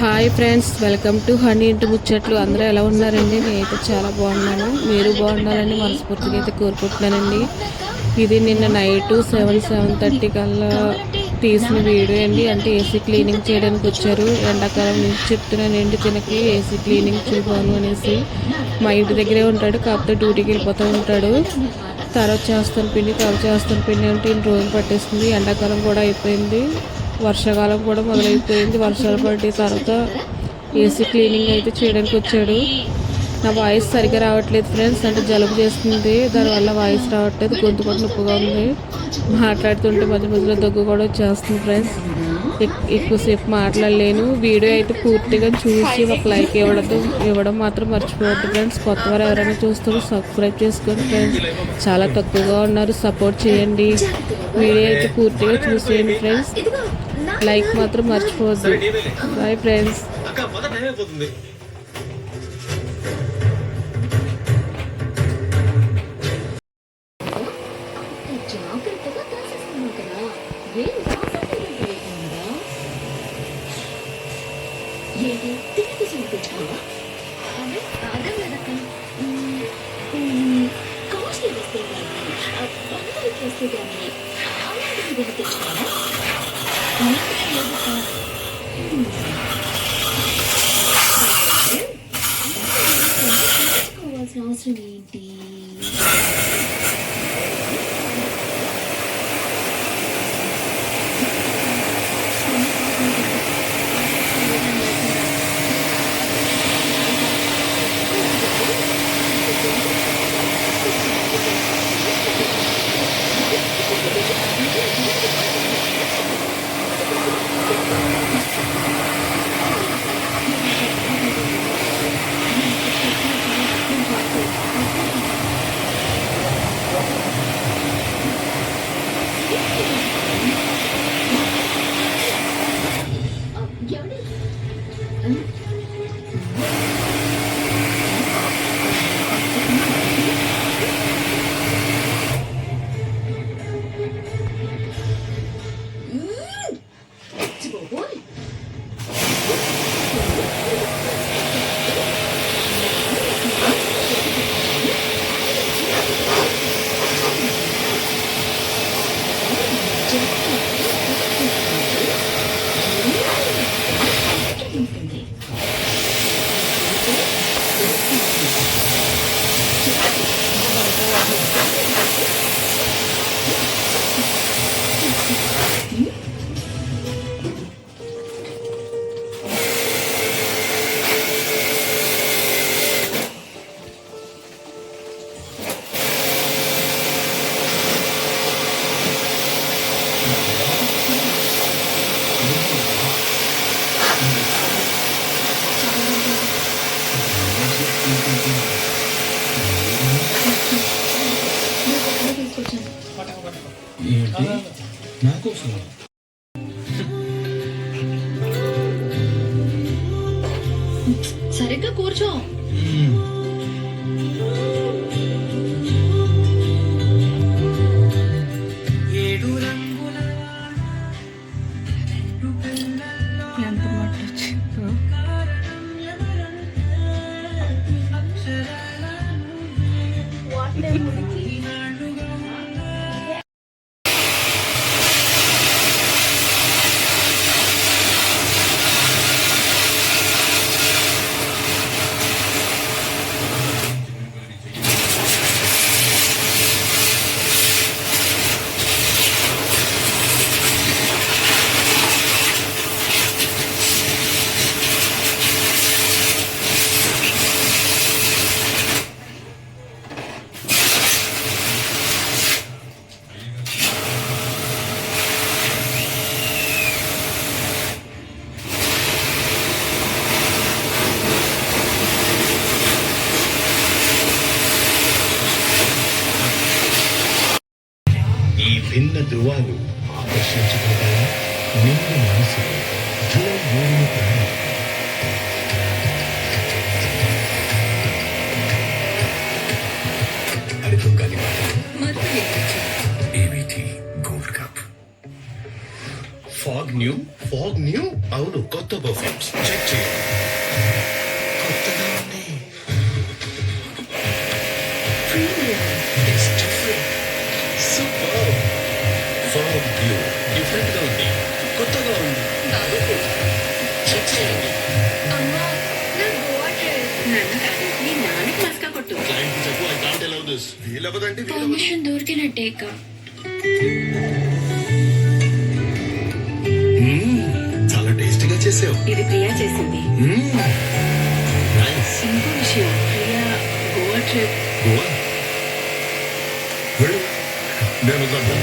Hi friends, welcome to honey ఇంటి ముచ్చట్లు. అందరూ ఎలా ఉన్నారండి? నేనైతే చాలా బాగున్నాను. మీరు బాగుండాలని మనస్ఫూర్తిగా అయితే కోరుకుంటున్నానండి. ఇది నిన్న నైట్ 7:30 కల్లా తీసిన వీడియో అండి. అంటే ఏసీ క్లీనింగ్ చేయడానికి వచ్చారు. ఎండాకాలం నుంచి చెప్తున్నానండి తినకి ఏసీ క్లీనింగ్ చూపాను అనేసి. మా ఇంటి దగ్గరే ఉంటాడు, కాకపోతే డ్యూటీకి వెళ్ళిపోతూ ఉంటాడు. తర్వాత చేస్తాను పిండి అంటే ఇన్ని రోజులు పట్టేస్తుంది. ఎండాకాలం కూడా అయిపోయింది, వర్షాకాలం కూడా మొదలైపోయింది. వర్షాలు పడిన తర్వాత ఏసీ క్లీనింగ్ అయితే చేయడానికి వచ్చాడు. నా వాయిస్ సరిగ్గా రావట్లేదు ఫ్రెండ్స్, అంటే జలుబు చేస్తుంది, దానివల్ల వాయిస్ రావట్లేదు. గొంతు కూడా నొప్పిగా ఉంది. మాట్లాడుతుంటే మధ్య మధ్యలో దగ్గు కూడా వచ్చేస్తుంది ఫ్రెండ్స్. ఎక్కువసేపు మాట్లాడలేను. వీడియో అయితే పూర్తిగా చూసి ఒక లైక్ ఇవ్వడం మాత్రం మర్చిపోవద్దు ఫ్రెండ్స్. కొత్త వారు ఎవరైనా చూస్తారో సబ్స్క్రైబ్ చేసుకోండి ఫ్రెండ్స్. చాలా తక్కువగా ఉన్నారు, సపోర్ట్ చేయండి. వీడియో అయితే పూర్తిగా చూసేయండి ఫ్రెండ్స్. లైక్ మాత్రం మర్చిపోవద్దు. Bye friends. అవసరం ఏంటి? ఏంటి నాకోసం? సరిగ్గా కూర్చో. ఎంత మాట వచ్చిందో. భిన్న ధృవాలు ఆకర్షించుకుంటాయి నిండు మనసు. జూలై 3న ప్రారంభం. అరితుంగాలి ఏవిటి గోల్డ్ కప్. ఫాగ్ న్యూ అవును, కొత్త కొత్త పర్ఫ్యూమ్స్ చెక్ చేయండి. కొత్తగా ఉంది. It's different. Superb. Fog Blue. Different గా ఉంది. కొత్తగా ఉంది. చెక్ చేయండి. Client కి చెప్పు, I can't allow this. వీలవదంటే వీలవదు. పర్మిషన్ దొరికినట్టే అక్క. చాలా టేస్టీగా చేసావు. ఇది ప్రియా చేసింది. నైస్. ఇంకో విషయం, ప్రియా గోవా ట్రిప్. గోవా వెళ్ళు. నేను వద్దంటాను.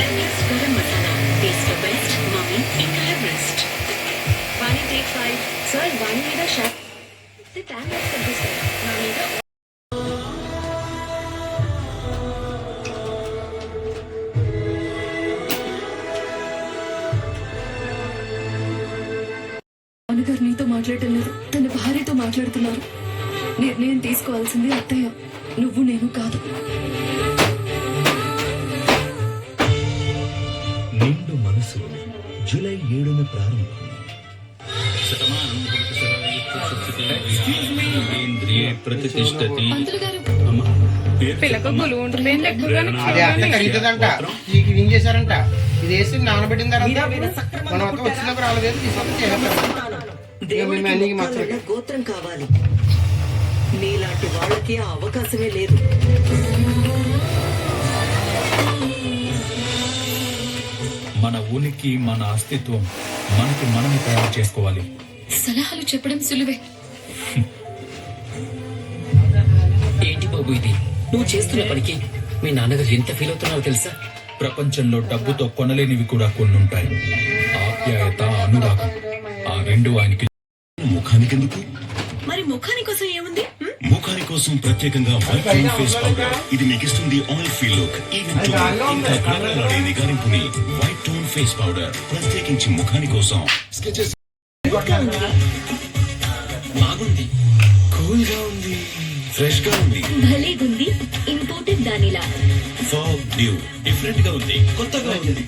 Latest garam masala. Taste the best, mommy ఇంకా ఎవరెస్ట్. వాణి take 5. Sir, వాణి మీద షాప్. The time is తగ్గిస్తాను. నా మీద నాన్నగారు నీతో మాట్లాడటం లేదు, తన భార్యతో మాట్లాడుతున్నారు. నిర్ణయం తీసుకోవాల్సింది అత్తయ్య, నువ్వు నేను కాదు. నిండు మనసు జూలై 7న ప్రారంభం. పంతులు గారు, అది అట్లా కరుగుతుందంట. ఈ క్లీన్ చేశారంట. ఇది వేసి నానబెట్టిన తర్వాత మనం అంతా వచ్చినప్పుడు రాలేదు తీసుకొని చేస్తారు. గోత్రం కావాలి. నీలాంటి వాళ్ళకి ఆ అవకాశమే లేదు. మన ఉనికి, మన అస్తిత్వం మనకి మనమే తయారు చేసుకోవాలి. సలహాలు చెప్పడం సులువే. ఏంటి బాబు ఇది? నువ్వు చేస్తున్న పనికి మీ నాన్నగారు ఎంత ఫీల్ అవుతున్నారో తెలుసా? ప్రపంచంలో డబ్బుతో కొనలేనివి కూడా కొన్నుంటాయి. ఆప్యాయత, అనురాగం, ఆ రెండు ఆయనకి. ముఖానికెందుకు? మరి ముఖాని కోసం ఏముంది? ముఖాని కోసం ప్రత్యేకంగా వైట్ టోన్ ఫేస్ పౌడర్. ఇది మీకు ఇస్తుంది oil free look, even tone, ఇంకా కలకలాడే నిగారింపుని. వైట్ టోన్ ఫేస్ పౌడర్ ప్రత్యేకించి ముఖాని కోసం. బాగుంది, కూల్ గా ఉంది, ఫ్రెష్ గా ఉంది. భలేగుంది, ఇంపోర్టెడ్ దానిలా. ఫాగ్ డ్యూ డిఫరెంట్ గా ఉంది, కొత్తగా ఉంది.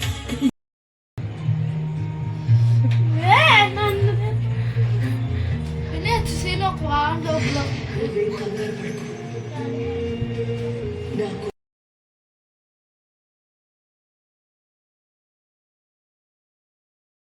Sino quando? నాకు